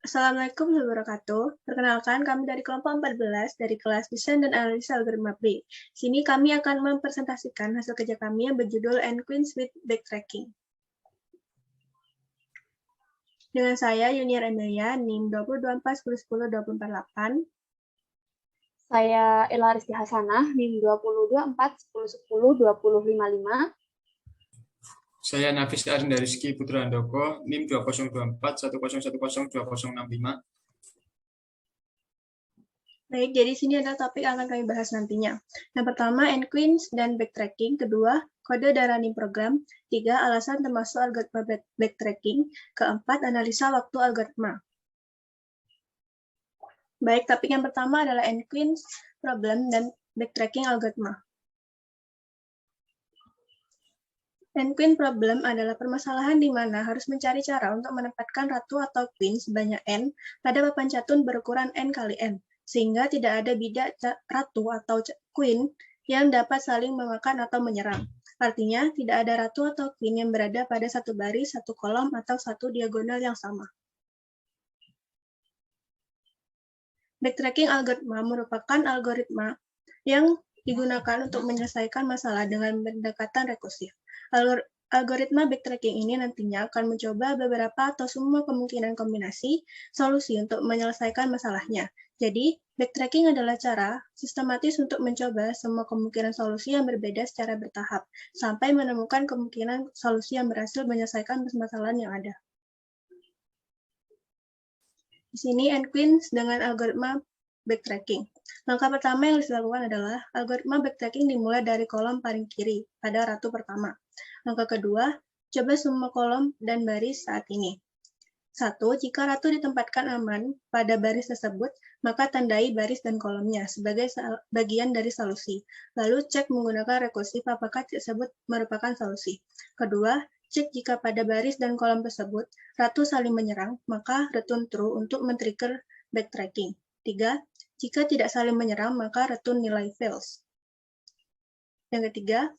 Assalamualaikum warahmatullahi wabarakatuh. Perkenalkan, kami dari kelompok 14 dari kelas Desain dan Analisis Algoritma B. Sini kami akan mempresentasikan hasil kerja kami yang berjudul N-Queens with Backtracking. Dengan saya, Yuniar Emilia, NIM 2024 1010 Saya Ella Rizky Hasanah, NIM 2024 1010 2055. Saya Nafis Arnda Rizky Putra Handoko, NIM 2024 1010 2065. Baik, jadi sini adalah topik yang akan kami bahas nantinya. Yang pertama, N-Queens dan backtracking. Kedua, kode dan running program. Tiga, alasan termasuk algoritma backtracking. Keempat, analisa waktu algoritma. Baik, topik yang pertama adalah N-Queens problem dan backtracking algoritma. N-Queen problem adalah permasalahan di mana harus mencari cara untuk menempatkan ratu atau queen sebanyak n pada papan catur berukuran n kali n, sehingga tidak ada bidak ratu atau queen yang dapat saling memakan atau menyerang. Artinya, tidak ada ratu atau queen yang berada pada satu baris, satu kolom, atau satu diagonal yang sama. Backtracking algoritma merupakan algoritma yang digunakan untuk menyelesaikan masalah dengan pendekatan rekursif. Algoritma backtracking ini nantinya akan mencoba beberapa atau semua kemungkinan kombinasi solusi untuk menyelesaikan masalahnya. Jadi, backtracking adalah cara sistematis untuk mencoba semua kemungkinan solusi yang berbeda secara bertahap, sampai menemukan kemungkinan solusi yang berhasil menyelesaikan permasalahan yang ada. Di sini N-Queens dengan algoritma backtracking. Langkah pertama yang harus dilakukan adalah algoritma backtracking dimulai dari kolom paling kiri pada ratu pertama. Langkah kedua, coba semua kolom dan baris saat ini. 1. Jika ratu ditempatkan aman pada baris tersebut, maka tandai baris dan kolomnya sebagai bagian dari solusi. Lalu cek menggunakan rekursif apakah tersebut merupakan solusi. Kedua, cek jika pada baris dan kolom tersebut ratu saling menyerang, maka return true untuk men-trigger backtracking. 3. Jika tidak saling menyerang, maka return nilai false. Yang ketiga,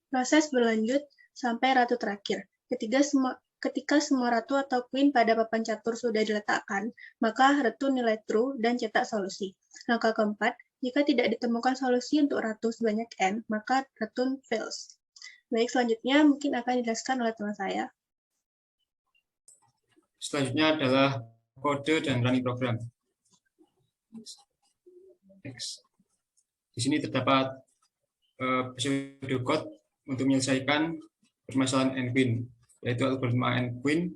proses berlanjut sampai ratu terakhir. Ketika semua ratu atau queen pada papan catur sudah diletakkan, maka return nilai true dan cetak solusi. Langkah keempat, jika tidak ditemukan solusi untuk ratu sebanyak n, maka return false. Baik, selanjutnya mungkin akan dijelaskan oleh teman saya. Selanjutnya adalah kode dan running program. Di sini terdapat pseudocode untuk menyelesaikan permasalahan N-Queen, yaitu algoritma N-Queen,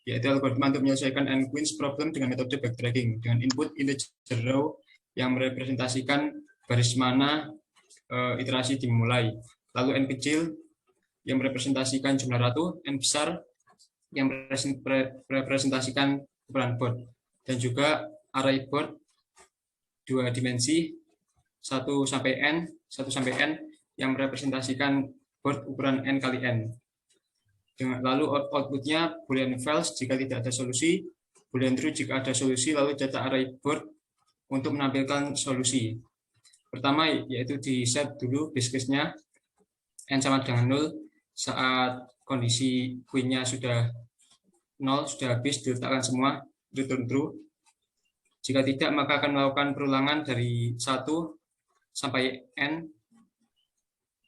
yaitu algoritma untuk menyelesaikan N-Queen's problem dengan metode backtracking, dengan input integer row yang merepresentasikan baris mana iterasi dimulai, lalu N kecil yang merepresentasikan jumlah ratu, N besar yang merepresentasikan ukuran board, dan juga array board 2 dimensi 1 sampai n yang merepresentasikan board ukuran n kali n. Lalu outputnya boolean false jika tidak ada solusi, boolean true jika ada solusi, lalu cetak array board untuk menampilkan solusi. Pertama yaitu di set dulu base case-nya n sama dengan 0 saat kondisi queen-nya sudah 0, sudah habis diletakkan semua, return true. Jika tidak, maka akan melakukan perulangan dari 1 sampai n,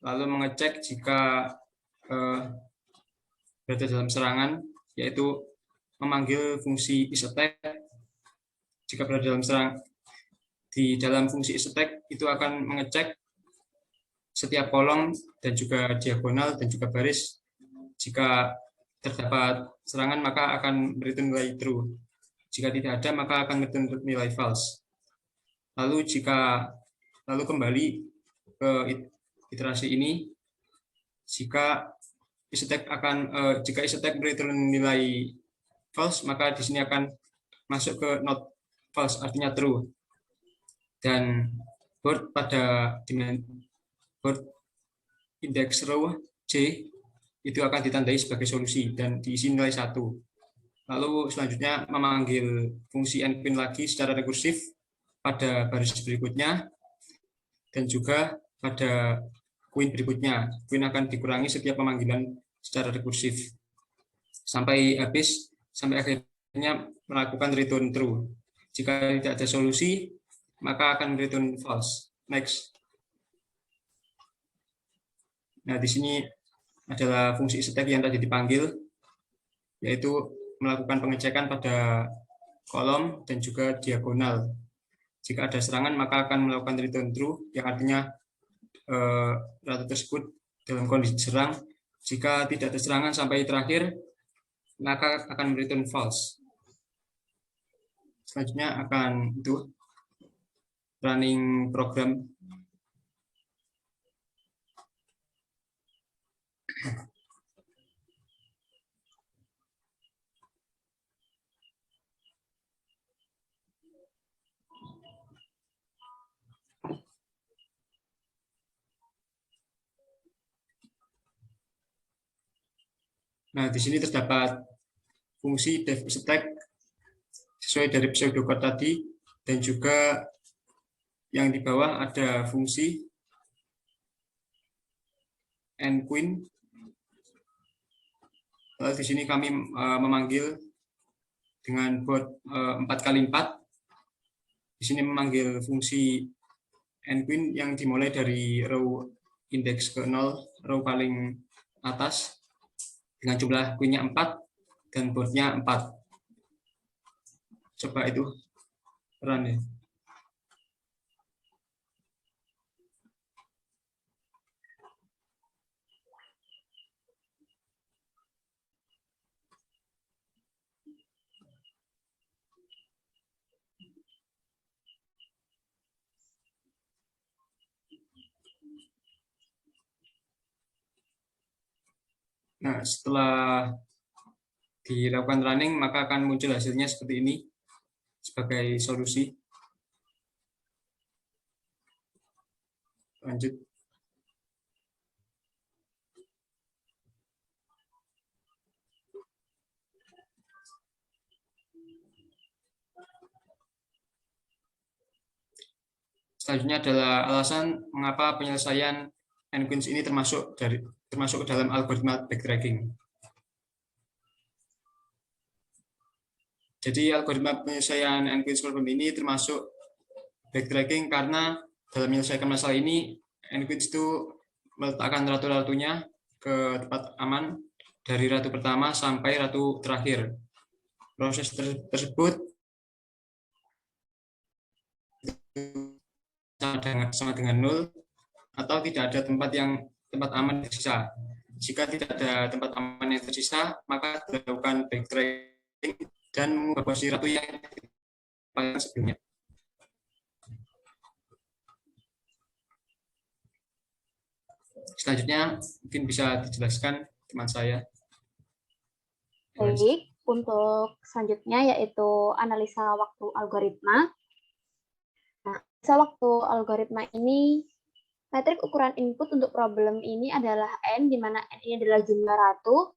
lalu mengecek jika berada dalam serangan, yaitu memanggil fungsi isAttack. Jika berada dalam serang, di dalam fungsi isAttack itu akan mengecek setiap kolom dan juga diagonal dan juga baris. Jika terdapat serangan, maka akan return nilai true. Jika tidak ada, maka akan return nilai false. Lalu kembali ke iterasi ini, jika isAttack return nilai false, maka di sini akan masuk ke not false, artinya true. Dan board pada board index row J itu akan ditandai sebagai solusi dan diisi nilai 1. Lalu selanjutnya memanggil fungsi N-Queen lagi secara rekursif pada baris berikutnya dan juga pada queen berikutnya. Queen akan dikurangi setiap pemanggilan secara rekursif. sampai habis, sampai akhirnya melakukan return true. Jika tidak ada solusi, maka akan return false. Next. Nah, di sini adalah fungsi stack yang tadi dipanggil, yaitu melakukan pengecekan pada kolom dan juga diagonal. Jika ada serangan, maka akan melakukan return true, yang artinya ratu tersebut dalam kondisi serang. Jika tidak ada serangan sampai terakhir, maka akan return false. Selanjutnya akan itu running program. Nah, di sini terdapat fungsi dev stack sesuai dari pseudocode tadi, dan juga yang di bawah ada fungsi nqueen. Di sini kami memanggil dengan bot 4x4. Di sini memanggil fungsi nqueen yang dimulai dari row indeks ke 0, row paling atas, dengan jumlah queen-nya 4 dan botnya 4. Coba itu run ya. Nah, setelah dilakukan running, maka akan muncul hasilnya seperti ini sebagai solusi. Lanjut. Selanjutnya adalah alasan mengapa penyelesaian nqueens ini termasuk ke dalam algoritma backtracking. Jadi algoritma penyelesaian nqueens problem ini termasuk backtracking karena dalam menyelesaikan masalah ini nqueens itu meletakkan ratu-ratunya ke tempat aman dari ratu pertama sampai ratu terakhir. Proses tersebut sama dengan 0 atau tidak ada tempat aman yang tersisa. Jika tidak ada tempat aman yang tersisa, maka dilakukan backtracking dan mengubah posisi ratu yang paling sebelumnya. Selanjutnya mungkin bisa dijelaskan teman saya. Baik, untuk selanjutnya yaitu analisa waktu algoritma. Nah, analisa waktu algoritma ini, metrik ukuran input untuk problem ini adalah n, di mana n ini adalah jumlah ratu.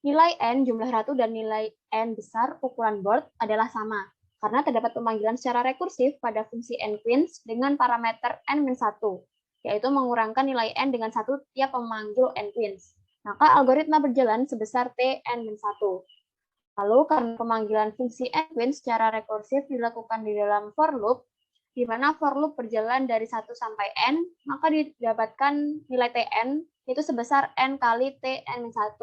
Nilai n, jumlah ratu, dan nilai n besar ukuran board adalah sama, karena terdapat pemanggilan secara rekursif pada fungsi nqueens dengan parameter n-1, yaitu mengurangkan nilai n dengan 1 tiap memanggil nqueens. Maka algoritma berjalan sebesar t n-1. Lalu karena pemanggilan fungsi nqueens secara rekursif dilakukan di dalam for loop, di mana for loop berjalan dari 1 sampai n, maka didapatkan nilai tn, yaitu sebesar n kali tn-1,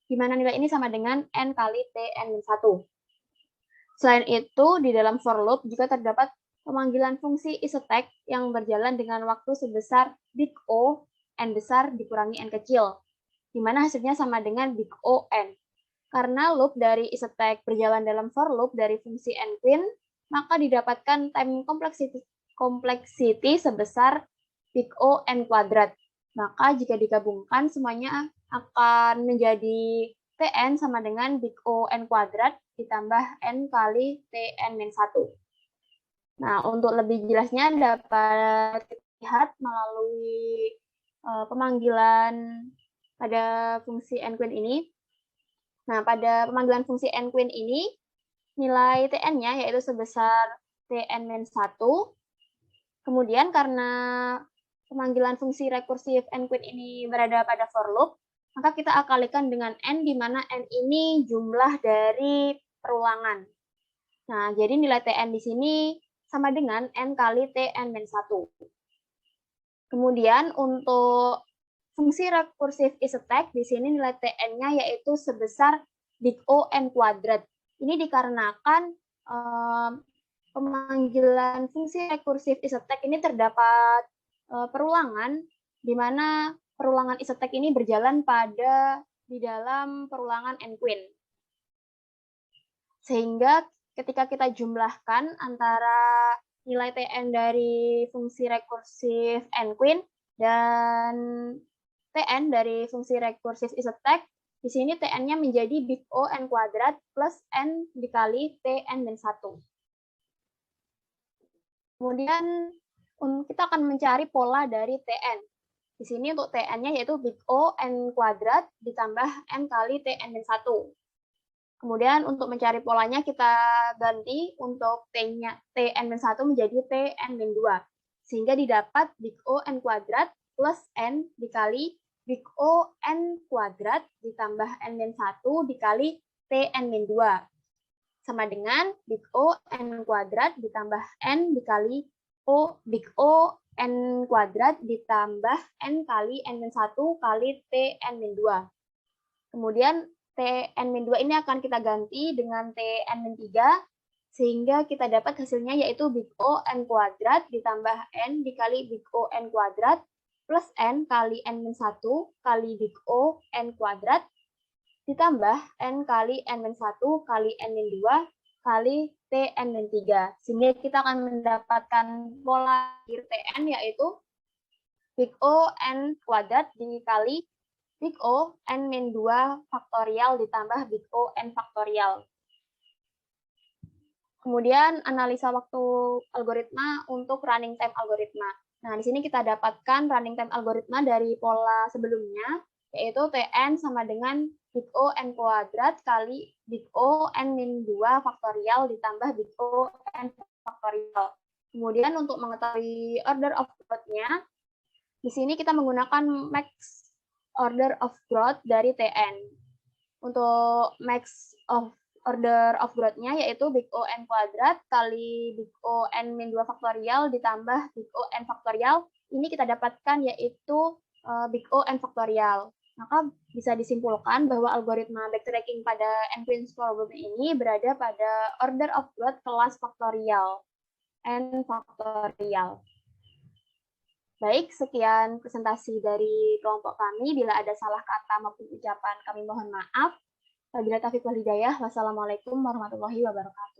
di mana nilai ini sama dengan n kali tn-1. Selain itu, di dalam for loop juga terdapat pemanggilan fungsi isstack yang berjalan dengan waktu sebesar big O, n besar dikurangi n kecil, di mana hasilnya sama dengan big O, n. Karena loop dari isstack berjalan dalam for loop dari fungsi nqueen, maka didapatkan time complexity sebesar big O n kuadrat. Maka jika digabungkan semuanya akan menjadi Tn sama dengan big O n kuadrat ditambah n kali Tn-1. Nah, untuk lebih jelasnya dapat dilihat melalui pemanggilan pada fungsi nqueen ini. Nah, pada pemanggilan fungsi nqueen ini, nilai Tn-nya yaitu sebesar Tn-1. Kemudian karena pemanggilan fungsi rekursif nqueen ini berada pada for loop, maka kita akalikan dengan N, di mana N ini jumlah dari perulangan. Nah, jadi nilai Tn di sini sama dengan N kali Tn-1. Kemudian untuk fungsi rekursif is-attack, di sini nilai Tn-nya yaitu sebesar big O N kuadrat. Ini dikarenakan pemanggilan fungsi rekursif is-attack ini terdapat perulangan, di mana perulangan is-attack ini berjalan di dalam perulangan n-queen. Sehingga ketika kita jumlahkan antara nilai Tn dari fungsi rekursif n-queen dan Tn dari fungsi rekursif is-attack, di sini Tn-nya menjadi big O N kuadrat plus N dikali Tn-1. Kemudian kita akan mencari pola dari Tn. Di sini untuk Tn-nya yaitu big O N kuadrat ditambah N kali Tn-1. Kemudian untuk mencari polanya kita ganti untuk Tn-1 menjadi Tn-2. Sehingga didapat big O N kuadrat plus N dikali big O N kuadrat ditambah N-1 dikali Tn-2. Sama dengan big O N kuadrat ditambah N dikali big O N kuadrat ditambah N kali N-1 kali Tn-2. Kemudian Tn-2 ini akan kita ganti dengan Tn-3, sehingga kita dapat hasilnya yaitu big O N kuadrat ditambah N dikali big O N kuadrat plus N kali N-1 kali big O N kuadrat ditambah N kali N-1 kali N-2 kali Tn-3. Sehingga kita akan mendapatkan pola Tn yaitu big O N kuadrat dikali big O N-2 faktorial ditambah big O N faktorial. Kemudian analisa waktu algoritma untuk running time algoritma. Nah, di sini kita dapatkan running time algoritma dari pola sebelumnya, yaitu Tn sama dengan big O N kuadrat kali big O N-2 faktorial ditambah big O N faktorial. Kemudian untuk mengetahui order of growth-nya, di sini kita menggunakan max order of growth dari Tn. Untuk max of order of growth-nya yaitu big O N kuadrat kali big O N-2 faktorial ditambah big O N faktorial. Ini kita dapatkan yaitu big O N faktorial. Maka bisa disimpulkan bahwa algoritma backtracking pada n-queens problem ini berada pada order of growth kelas faktorial, n faktorial. Baik, sekian presentasi dari kelompok kami. Bila ada salah kata maupun ucapan, kami mohon maaf. Wabillahi taufiq wal hidayah. Wassalamualaikum warahmatullahi wabarakatuh.